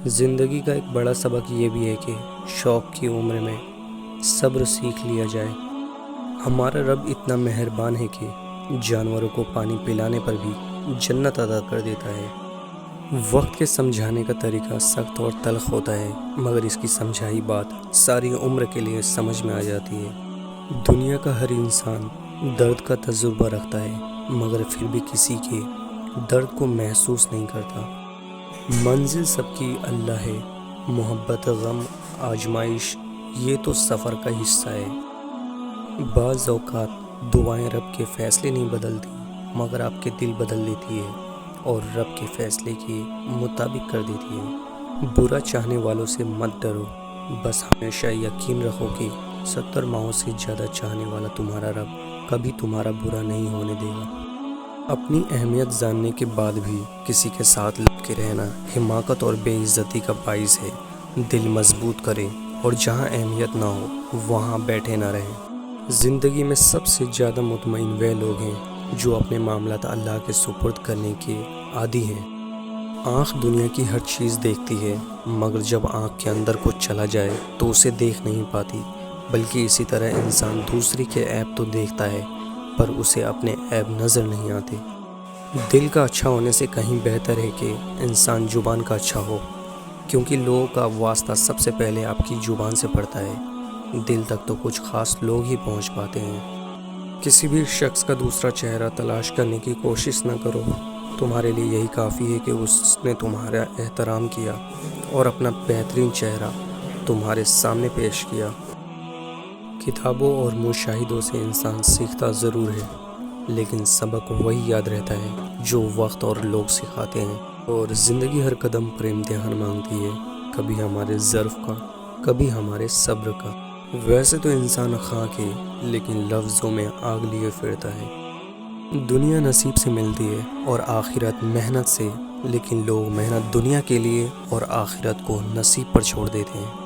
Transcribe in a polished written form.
زندگی کا ایک بڑا سبق یہ بھی ہے کہ شوق کی عمر میں صبر سیکھ لیا جائے۔ ہمارا رب اتنا مہربان ہے کہ جانوروں کو پانی پلانے پر بھی جنت عطا کر دیتا ہے۔ وقت کے سمجھانے کا طریقہ سخت اور تلخ ہوتا ہے، مگر اس کی سمجھائی بات ساری عمر کے لیے سمجھ میں آ جاتی ہے۔ دنیا کا ہر انسان درد کا تجربہ رکھتا ہے، مگر پھر بھی کسی کے درد کو محسوس نہیں کرتا۔ منزل سب کی اللہ ہے، محبت، غم، آزمائش یہ تو سفر کا حصہ ہے۔ بعض اوقات دعائیں رب کے فیصلے نہیں بدلتی، مگر آپ کے دل بدل دیتی ہے اور رب کے فیصلے کے مطابق کر دیتی ہے۔ برا چاہنے والوں سے مت ڈرو، بس ہمیشہ یقین رکھو کہ 70 ماہوں سے زیادہ چاہنے والا تمہارا رب کبھی تمہارا برا نہیں ہونے دے گا۔ اپنی اہمیت جاننے کے بعد بھی کسی کے ساتھ لگ کے رہنا حماقت اور بے عزتی کا باعث ہے۔ دل مضبوط کریں اور جہاں اہمیت نہ ہو وہاں بیٹھے نہ رہیں۔ زندگی میں سب سے زیادہ مطمئن وہ لوگ ہیں جو اپنے معاملات اللہ کے سپرد کرنے کے عادی ہیں۔ آنکھ دنیا کی ہر چیز دیکھتی ہے، مگر جب آنکھ کے اندر کچھ چلا جائے تو اسے دیکھ نہیں پاتی، بلکہ اسی طرح انسان دوسری کے عیب تو دیکھتا ہے پر اسے اپنے عیب نظر نہیں آتے۔ دل کا اچھا ہونے سے کہیں بہتر ہے کہ انسان زبان کا اچھا ہو، کیونکہ لوگوں کا واسطہ سب سے پہلے آپ کی زبان سے پڑتا ہے۔ دل تک تو کچھ خاص لوگ ہی پہنچ پاتے ہیں۔ کسی بھی شخص کا دوسرا چہرہ تلاش کرنے کی کوشش نہ کرو، تمہارے لیے یہی کافی ہے کہ اس نے تمہارا احترام کیا اور اپنا بہترین چہرہ تمہارے سامنے پیش کیا۔ کتابوں اور مشاہدوں سے انسان سیکھتا ضرور ہے، لیکن سبق وہی یاد رہتا ہے جو وقت اور لوگ سکھاتے ہیں۔ اور زندگی ہر قدم پر امتحان مانگتی ہے، کبھی ہمارے ظرف کا، کبھی ہمارے صبر کا۔ ویسے تو انسان خاک ہے، لیکن لفظوں میں آگ لیے پھرتا ہے۔ دنیا نصیب سے ملتی ہے اور آخرت محنت سے، لیکن لوگ محنت دنیا کے لیے اور آخرت کو نصیب پر چھوڑ دیتے ہیں۔